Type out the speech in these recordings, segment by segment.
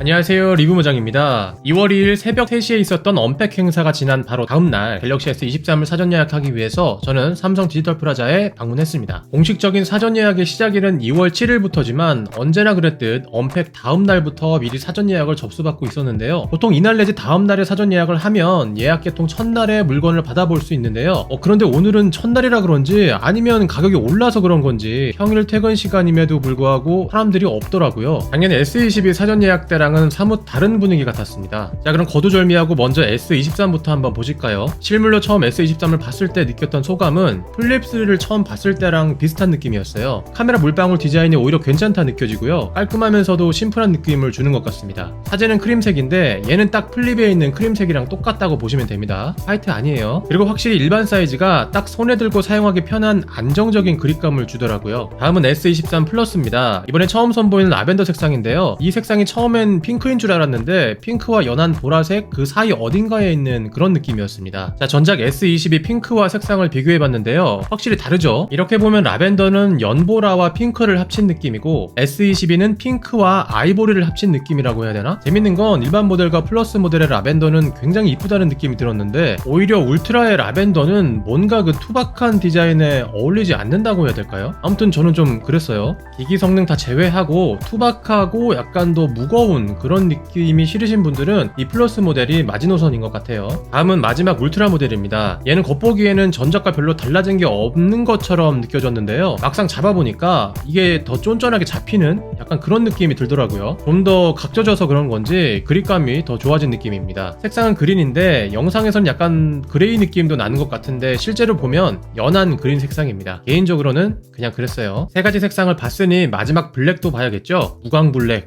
안녕하세요, 리뷰모장입니다. 2월 2일 새벽 3시에 있었던 언팩 행사가 지난 바로 다음날 갤럭시 S23을 사전 예약하기 위해서 저는 삼성 디지털 프라자에 방문했습니다. 공식적인 사전 예약의 시작일은 2월 7일부터지만 언제나 그랬듯 언팩 다음날부터 미리 사전 예약을 접수받고 있었는데요. 보통 이날 내지 다음날에 사전 예약을 하면 예약 개통 첫날에 물건을 받아볼 수 있는데요. 그런데 오늘은 첫날이라 그런지 아니면 가격이 올라서 그런 건지 평일 퇴근 시간임에도 불구하고 사람들이 없더라고요. 작년 S22 사전 예약 때랑은 사뭇 다른 분위기 같았습니다. 자, 그럼 거두절미하고 먼저 S23부터 한번 보실까요? 실물로 처음 S23을 봤을 때 느꼈던 소감은 플립3를 처음 봤을 때랑 비슷한 느낌이었어요. 카메라 물방울 디자인이 오히려 괜찮다 느껴지고요. 깔끔하면서도 심플한 느낌을 주는 것 같습니다. 사진은 크림색인데 얘는 딱 플립에 있는 크림색이랑 똑같다고 보시면 됩니다. 화이트 아니에요. 그리고 확실히 일반 사이즈가 딱 손에 들고 사용하기 편한 안정적인 그립감을 주더라고요. 다음은 S23 플러스입니다. 이번에 처음 선보이는 라벤더 색상인데요. 이 색상이 처음엔 핑크인 줄 알았는데 핑크와 연한 보라색 그 사이 어딘가에 있는 그런 느낌이었습니다. 자, 전작 S22 핑크와 색상을 비교해봤는데요. 확실히 다르죠? 이렇게 보면 라벤더는 연보라와 핑크를 합친 느낌이고 S22는 핑크와 아이보리를 합친 느낌이라고 해야 되나? 재밌는 건 일반 모델과 플러스 모델의 라벤더는 굉장히 이쁘다는 느낌이 들었는데 오히려 울트라의 라벤더는 뭔가 그 투박한 디자인에 어울리지 않는다고 해야 될까요? 아무튼 저는 좀 그랬어요. 기기 성능 다 제외하고 투박하고 약간 더 무거운 그런 느낌이 싫으신 분들은 이 플러스 모델이 마지노선인 것 같아요. 다음은 마지막 울트라 모델입니다. 얘는 겉보기에는 전작과 별로 달라진 게 없는 것처럼 느껴졌는데요. 막상 잡아보니까 이게 더 쫀쫀하게 잡히는 약간 그런 느낌이 들더라고요. 좀 더 각져져서 그런 건지 그립감이 더 좋아진 느낌입니다. 색상은 그린인데 영상에선 약간 그레이 느낌도 나는 것 같은데 실제로 보면 연한 그린 색상입니다. 개인적으로는 그냥 그랬어요. 세 가지 색상을 봤으니 마지막 블랙도 봐야겠죠? 무광 블랙.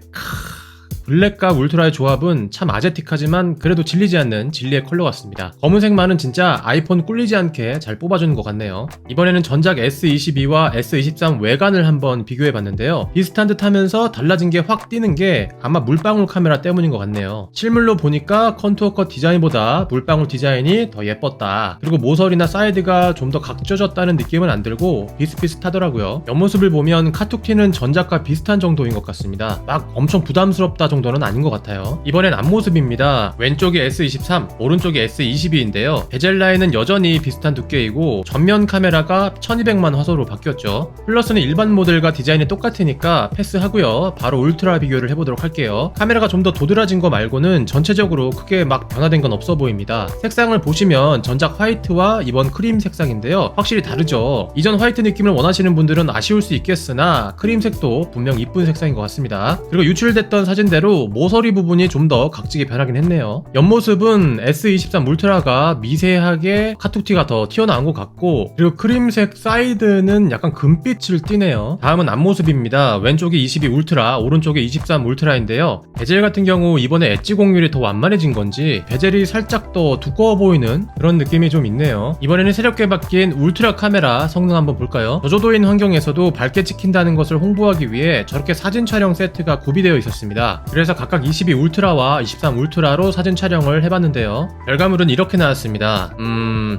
블랙과 울트라의 조합은 참 아제틱하지만 그래도 질리지 않는 진리의 컬러 같습니다. 검은색만은 진짜 아이폰 꿀리지 않게 잘 뽑아주는 것 같네요. 이번에는 전작 S22와 S23 외관을 한번 비교해봤는데요. 비슷한 듯 하면서 달라진 게 확 띄는 게 아마 물방울 카메라 때문인 것 같네요. 실물로 보니까 컨투어 컷 디자인보다 물방울 디자인이 더 예뻤다. 그리고 모서리나 사이드가 좀 더 각져졌다는 느낌은 안 들고 비슷비슷하더라고요. 옆모습을 보면 카툭튀는 전작과 비슷한 정도인 것 같습니다. 막 엄청 부담스럽다 정도는 아닌 것 같아요. 이번엔 앞모습입니다. 왼쪽이 S23, 오른쪽이 S22인데요. 베젤 라인은 여전히 비슷한 두께이고 전면 카메라가 1200만 화소로 바뀌었죠. 플러스는 일반 모델과 디자인이 똑같으니까 패스하고요. 바로 울트라 비교를 해보도록 할게요. 카메라가 좀 더 도드라진 거 말고는 전체적으로 크게 막 변화된 건 없어 보입니다. 색상을 보시면 전작 화이트와 이번 크림 색상인데요. 확실히 다르죠. 이전 화이트 느낌을 원하시는 분들은 아쉬울 수 있겠으나 크림색도 분명 이쁜 색상인 것 같습니다. 그리고 유출됐던 사진대로 모서리 부분이 좀 더 각지게 변하긴 했네요. 옆모습은 S23 울트라가 미세하게 카툭티가 더 튀어나온 것 같고 그리고 크림색 사이드는 약간 금빛을 띠네요. 다음은 앞모습입니다. 왼쪽이 22 울트라, 오른쪽이 23 울트라인데요. 베젤 같은 경우 이번에 엣지 공률이 더 완만해진 건지 베젤이 살짝 더 두꺼워 보이는 그런 느낌이 좀 있네요. 이번에는 새롭게 바뀐 울트라 카메라 성능 한번 볼까요? 저조도인 환경에서도 밝게 찍힌다는 것을 홍보하기 위해 저렇게 사진 촬영 세트가 구비되어 있었습니다. 그래서 각각 22 울트라와 23 울트라로 사진 촬영을 해봤는데요. 결과물은 이렇게 나왔습니다.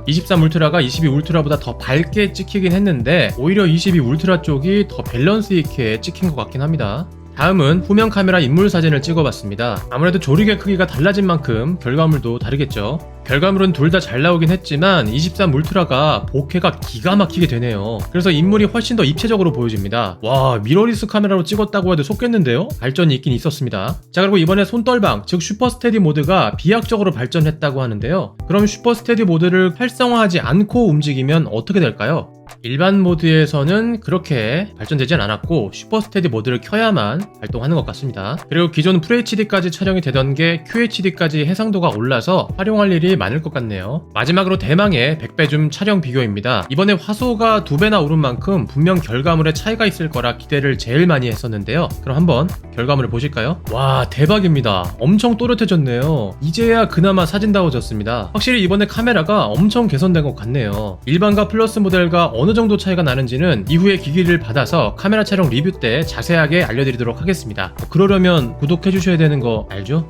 23 울트라가 22 울트라보다 더 밝게 찍히긴 했는데 오히려 22 울트라 쪽이 더 밸런스 있게 찍힌 것 같긴 합니다. 다음은 후면 카메라 인물 사진을 찍어봤습니다. 아무래도 조리개 크기가 달라진 만큼 결과물도 다르겠죠. 결과물은 둘 다 잘 나오긴 했지만 23 울트라가 보케가 기가 막히게 되네요. 그래서 인물이 훨씬 더 입체적으로 보여집니다. 와, 미러리스 카메라로 찍었다고 해도 속겠는데요? 발전이 있긴 있었습니다. 자, 그리고 이번에 손떨방, 즉 슈퍼 스테디 모드가 비약적으로 발전했다고 하는데요. 그럼 슈퍼 스테디 모드를 활성화하지 않고 움직이면 어떻게 될까요? 일반 모드에서는 그렇게 발전되진 않았고 슈퍼 스테디 모드를 켜야만 발동하는 것 같습니다. 그리고 기존 FHD까지 촬영이 되던 게 QHD까지 해상도가 올라서 활용할 일이 많을 것 같네요. 마지막으로 대망의 100배 줌 촬영 비교입니다. 이번에 화소가 2배나 오른 만큼 분명 결과물에 차이가 있을 거라 기대를 제일 많이 했었는데요. 그럼 한번 결과물을 보실까요? 와, 대박입니다. 엄청 또렷해졌네요. 이제야 그나마 사진다워졌습니다. 확실히 이번에 카메라가 엄청 개선된 것 같네요. 일반과 플러스 모델과 어느 정도 차이가 나는지는 이후에 기기를 받아서 카메라 촬영 리뷰 때 자세하게 알려드리도록 하겠습니다. 그러려면 구독해주셔야 되는 거 알죠?